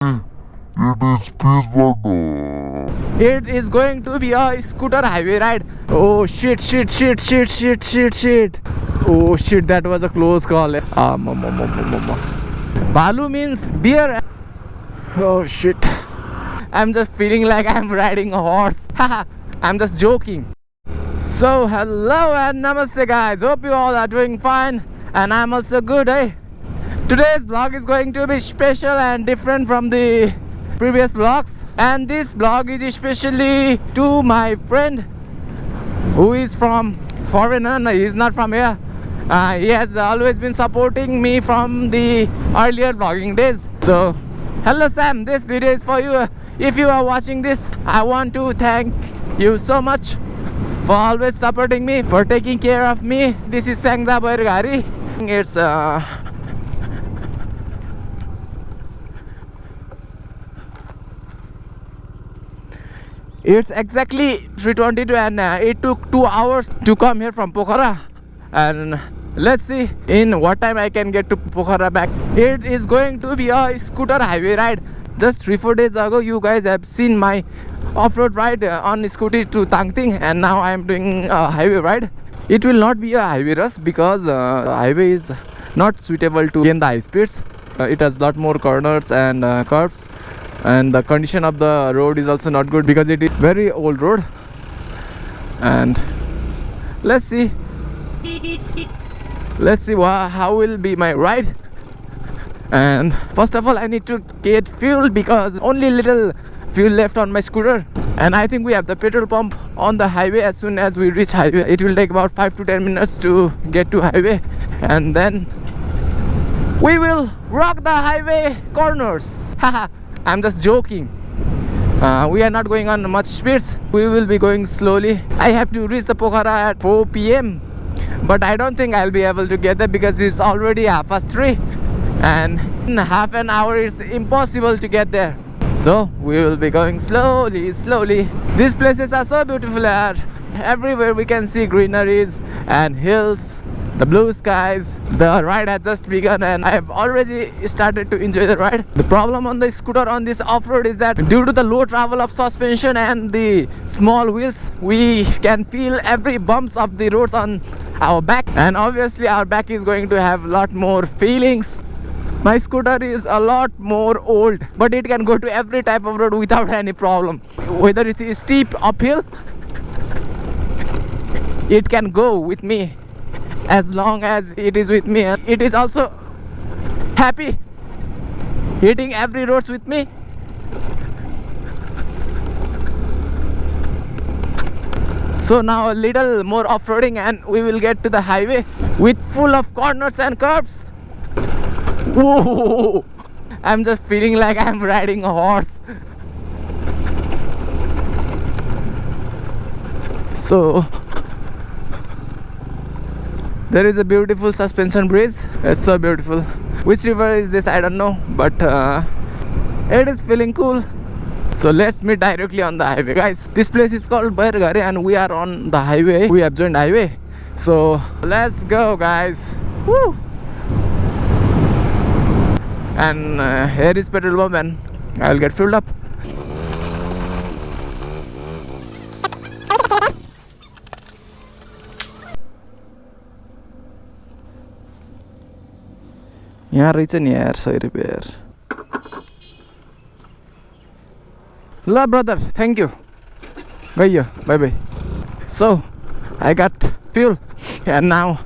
It is going to be a scooter highway ride. Oh shit. Oh shit, that was a close call. Bhalu means beer. Oh shit. I'm just feeling like I'm riding a horse. I'm just joking. So hello and namaste guys. Hope you all are doing fine. And I'm also good, eh? Today's vlog is going to be special and different from the previous vlogs. And this vlog is especially to my friend who is from foreigner. No, he's not from here. He has always been supporting me from the earlier vlogging days. So hello Sam, this video is for you. If you are watching this, I want to thank you so much for always supporting me, for taking care of me. This is Sangda Bairgari. It's exactly 3:22 and it took 2 hours to come here from Pokhara. And let's see in what time I can get to Pokhara back. It is going to be a scooter highway ride. Just 3-4 days ago you guys have seen my off-road ride on scooty to Tangting, and now I am doing a highway ride. It will not be a highway rush because highway is not suitable to gain the high speeds. It has lot more corners and curves, and the condition of the road is also not good because it is very old road. And let's see how will be my ride. And first of all I need to get fuel because only little fuel left on my scooter, and I think we have the petrol pump on the highway. As soon as we reach highway, it will take about 5 to 10 minutes to get to highway, and then we will rock the highway corners. Haha, I'm just joking. We are not going on much speeds. We will be going slowly. I have to reach the Pokhara at 4 PM, but I don't think I'll be able to get there because it's already 3:30, and in half an hour it's impossible to get there. So we will be going slowly. These places are so beautiful here. Everywhere we can see greeneries and hills, the blue skies. The ride has just begun and I have already started to enjoy the ride. The problem on the scooter on this off-road is that due to the low travel of suspension and the small wheels, we can feel every bumps of the roads on our back, and obviously our back is going to have a lot more feelings. My scooter is a lot more old, but it can go to every type of road without any problem. Whether it's a steep uphill, it can go with me as long as it is with me. And it is also happy hitting every road with me. So now a little more off-roading and we will get to the highway with full of corners and curves. Whoa! I'm just feeling like I'm riding a horse. So there is a beautiful suspension bridge. It's so beautiful. Which river is this? I don't know, but it is feeling cool. So let's meet directly on the highway, guys. This place is called Bairgari and we are on the highway. We have joined highway. So let's go, guys. Woo! And here is petrol pump and I'll get filled up. यहाँ रहेछ नि यार 100 रुपैयाँ. ल brother, thank you. गयो, bye bye. So I got fuel and now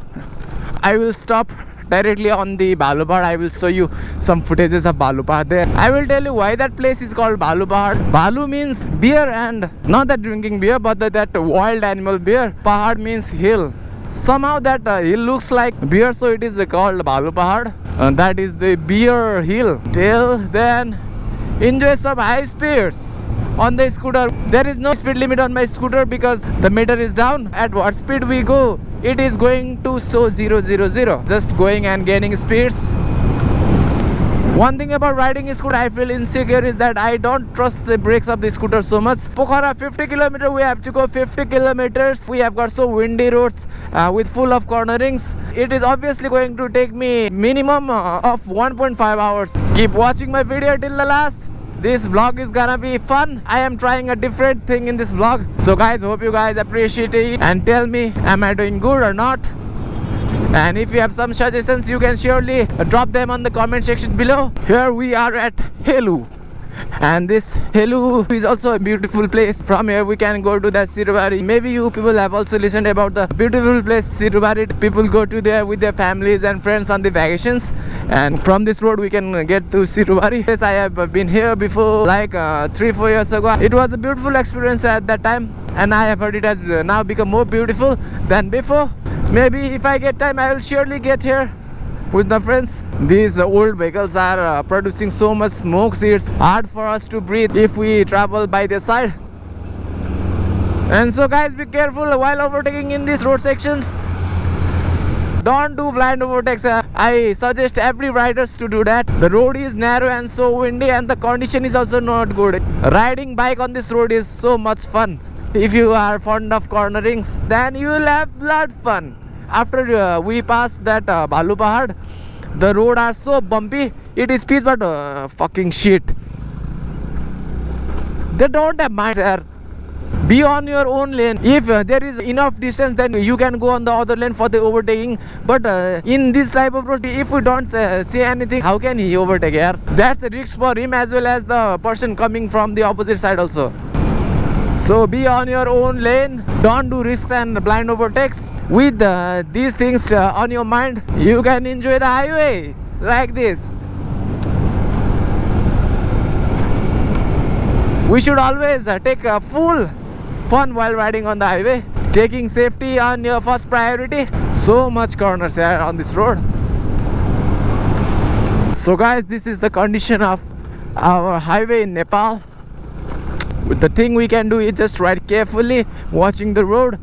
I will stop directly on the Bhalu pahad. I will show you some footages of Bhalu pahad there. I will tell you why that place is called Bhalu pahad. Bhalu means beer, and not that drinking beer, but that wild animal beer. Pahad means hill. Somehow that hill looks like beer, so it is called Bhalu pahad. That is the beer hill. Till then, enjoy some high speeds on the scooter. There is no speed limit on my scooter because the meter is down. At what speed we go, it is going to show 000. Just going and gaining speeds. One thing about riding a scooter I feel insecure is that I don't trust the brakes of the scooter so much. Pokhara 50 kilometer, we have to go 50 kilometers. We have got so windy roads with full of cornerings. It is obviously going to take me minimum of 1.5 hours. Keep watching my video till the last. This vlog is gonna be fun. I am trying a different thing in this vlog. So guys, hope you guys appreciate it and tell me, am I doing good or not? And if you have some suggestions, you can surely drop them on the comment section below. Here we are at Helu. And this Helu is also a beautiful place. From here we can go to that Sirubari. Maybe you people have also listened about the beautiful place Sirubari. People go to there with their families and friends on the vacations. And from this road we can get to Sirubari. Yes, I have been here before, like 3-4 years ago. It was a beautiful experience at that time. And I have heard it has now become more beautiful than before. Maybe if I get time, I will surely get here with my friends. These old vehicles are producing so much smoke. It's hard for us to breathe if we travel by the side. And so guys, be careful while overtaking in these road sections. Don't do blind overtakes. I suggest every riders to do that. The road is narrow and so windy, and the condition is also not good. Riding bike on this road is so much fun. If you are fond of cornerings, then you will have a lot of fun. After we pass that Bhalu pahad, the road are so bumpy. It is peace, but fucking shit. They don't have mind there. Be on your own lane. If there is enough distance, then you can go on the other lane for the overtaking. But in this type of road, if we don't see anything, how can he overtake here? That's the risk for him as well as the person coming from the opposite side also. So be on your own lane. Don't do risks and blind overtakes. With these things on your mind, you can enjoy the highway like this. We should always take full fun while riding on the highway. Taking safety on your first priority. So much corners here on this road. So guys, this is the condition of our highway in Nepal. The thing we can do is just ride carefully, watching the road.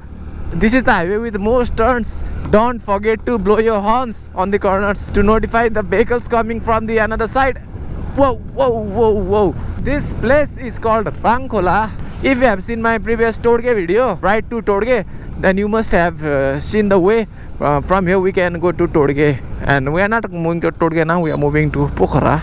This is the highway with most turns. Don't forget to blow your horns on the corners to notify the vehicles coming from the another side. Whoa, whoa, whoa, whoa. This place is called Rangkola. If you have seen my previous Todge video, Ride to Todge, then you must have seen the way. From here we can go to Todge. And we are not moving to Todge now, we are moving to Pokhara.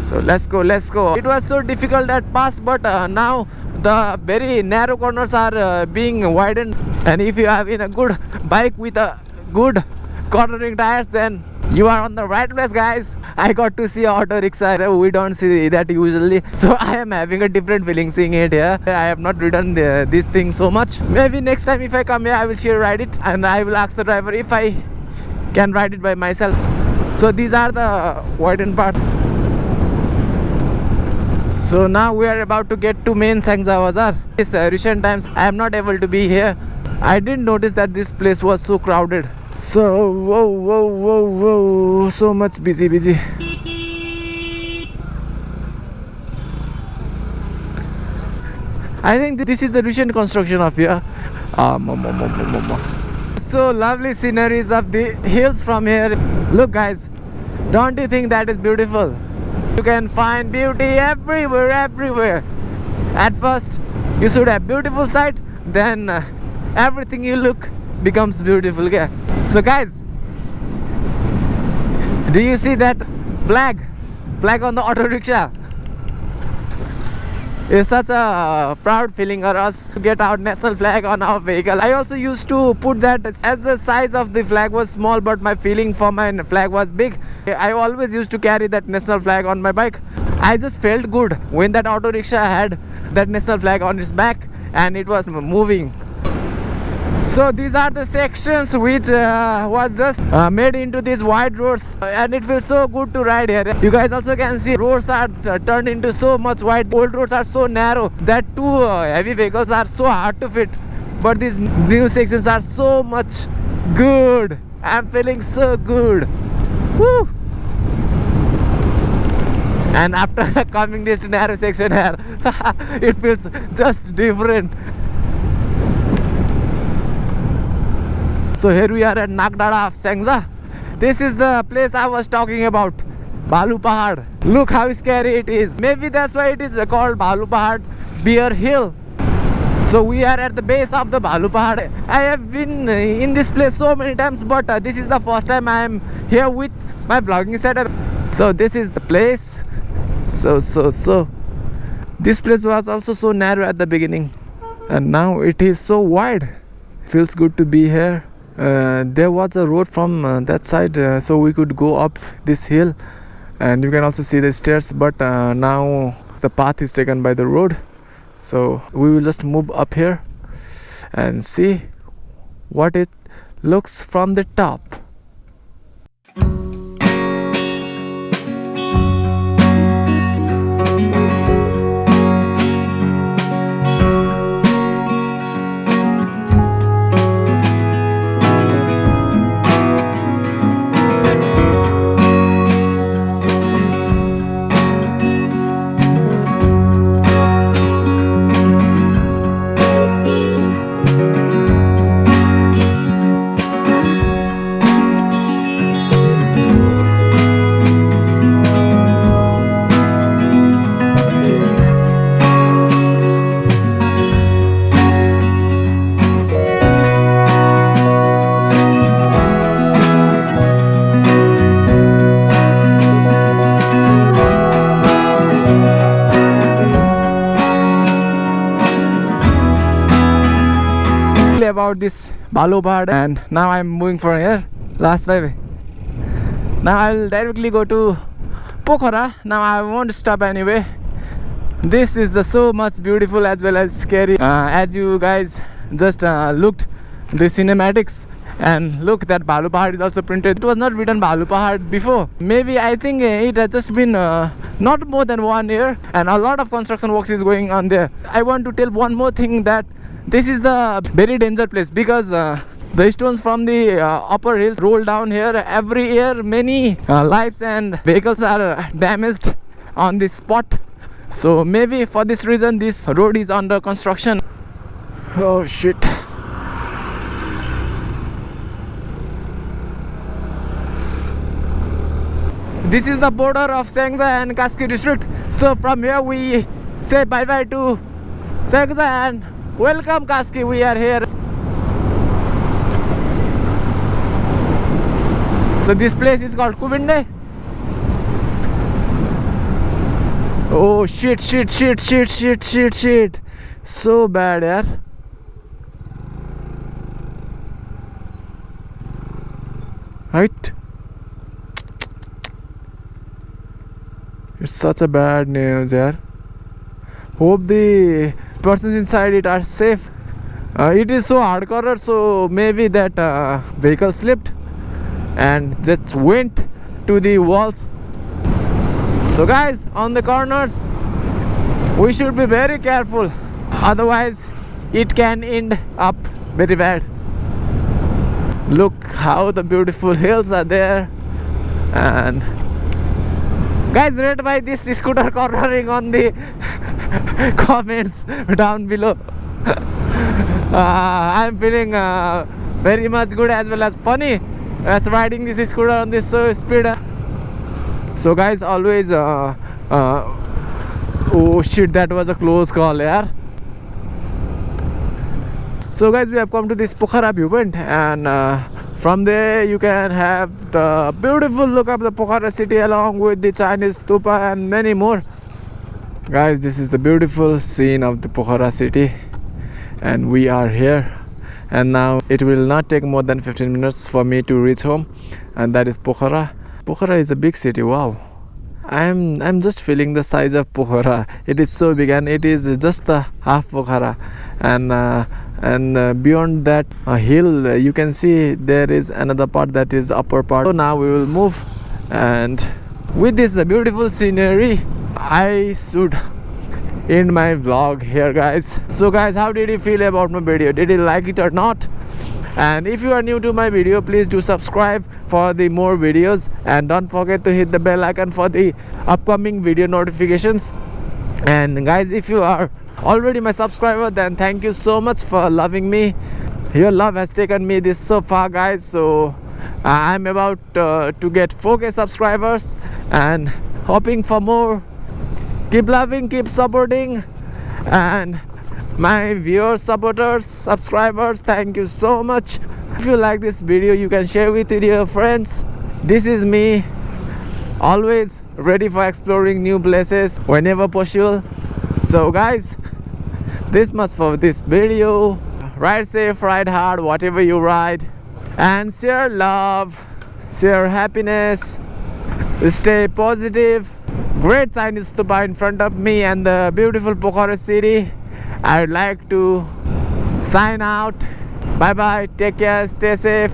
So let's go. It was so difficult at past, but now the very narrow corners are being widened. And if you have in a good bike with a good cornering tires, then you are on the right place, guys. I got to see auto rickshaw. We don't see that usually, so I am having a different feeling seeing it here. I have not ridden this thing so much. Maybe next time if I come here, I will sure ride it, and I will ask the driver if I can ride it by myself. So these are the widened parts. So now we are about to get to main Sangza Bazaar. This recent times I am not able to be here. I didn't notice that this place was so crowded. So whoa, so much busy. I think this is the recent construction of here. So lovely sceneries of the hills from here. Look guys, don't you think that is beautiful? You can find beauty everywhere. At first you should have beautiful sight, then everything you look becomes beautiful. Okay? So guys, do you see that flag on the auto rickshaw? It's such a proud feeling for us to get our national flag on our vehicle. I also used to put that as the size of the flag was small, but my feeling for my flag was big. I always used to carry that national flag on my bike. I just felt good when that auto rickshaw had that national flag on its back and it was moving. So these are the sections which was just made into these wide roads, and it feels so good to ride here. You guys also can see roads are turned into so much wide. Old roads are so narrow that two heavy vehicles are so hard to fit, but these new sections are so much good. I'm feeling so good. Woo! And after coming this narrow section here, it feels just different. So here we are at Nagdara of Sangza. This is the place I was talking about. Bhalu Pahad. Look how scary it is. Maybe that's why it is called Bhalu Pahad, Bear Hill. So we are at the base of the Bhalu Pahad. I have been in this place so many times, but this is the first time I am here with my vlogging setup. So this is the place. So this place was also so narrow at the beginning, and now it is so wide. Feels good to be here. There was a road from that side, so we could go up this hill, and you can also see the stairs, but now the path is taken by the road. So we will just move up here and see what it looks from the top. About this Bhalu Pahad, and now I'm moving from here. Last five. Now I'll directly go to Pokhara. Now I won't stop anyway. This is the so much beautiful as well as scary. As you guys just looked the cinematics, and look, that Bhalu Pahad is also printed. It was not written Bhalu Pahad before. Maybe I think it has just been not more than 1 year, and a lot of construction works is going on there. I want to tell one more thing, that this is the very danger place, because the stones from the upper hills roll down here every year. Many lives and vehicles are damaged on this spot. So maybe for this reason this road is under construction. Oh shit. This is the border of Sengza and Kaski district. So from here we say bye bye to Sengza and welcome Kaski. We are here. So this place is called Kubinde. Oh shit. So bad, yaar. Right? It's such a bad news, yaar. Hope the persons inside it are safe. It is so hardcore, so maybe that vehicle slipped and just went to the walls. So guys, on the corners we should be very careful, otherwise it can end up very bad. Look how the beautiful hills are there. And guys, rate by this scooter cornering on the comments down below. I'm feeling very much good as well as funny as riding this scooter on this speed. So guys, always oh shit, that was a close call, yaar. So guys, we have come to this Pokhara viewpoint, and from there you can have the beautiful look of the Pokhara city along with the Chinese stupa and many more. Guys, this is the beautiful scene of the Pokhara city, and we are here. And now it will not take more than 15 minutes for me to reach home, and that is Pokhara. Pokhara is a big city. Wow, I'm just feeling the size of Pokhara. It is so big, and it is just the half Pokhara, and beyond that hill you can see there is another part, that is upper part. So now we will move, and with this beautiful scenery I should end my vlog here, guys. So guys, how did you feel about my video? Did you like it or not? And if you are new to my video, please do subscribe for the more videos, and don't forget to hit the bell icon for the upcoming video notifications. And guys, if you are already my subscriber, then thank you so much for loving me. Your love has taken me this so far, guys. So I'm about to get 4K subscribers and hoping for more. Keep loving, keep supporting, and my viewers, supporters, subscribers, thank you so much. If you like this video, you can share with your friends. This is me, always ready for exploring new places whenever possible. So guys, this much for this video. Ride safe, ride hard, whatever you ride, and share love, share happiness, stay positive. Great Chinese stupa in front of me and the beautiful Pokhara city. I would like to sign out. Bye bye, take care, stay safe,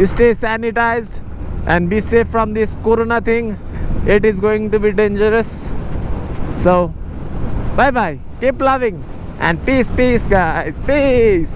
stay sanitized, and be safe from this corona thing. It is going to be dangerous. So bye bye, keep loving, and peace guys, peace.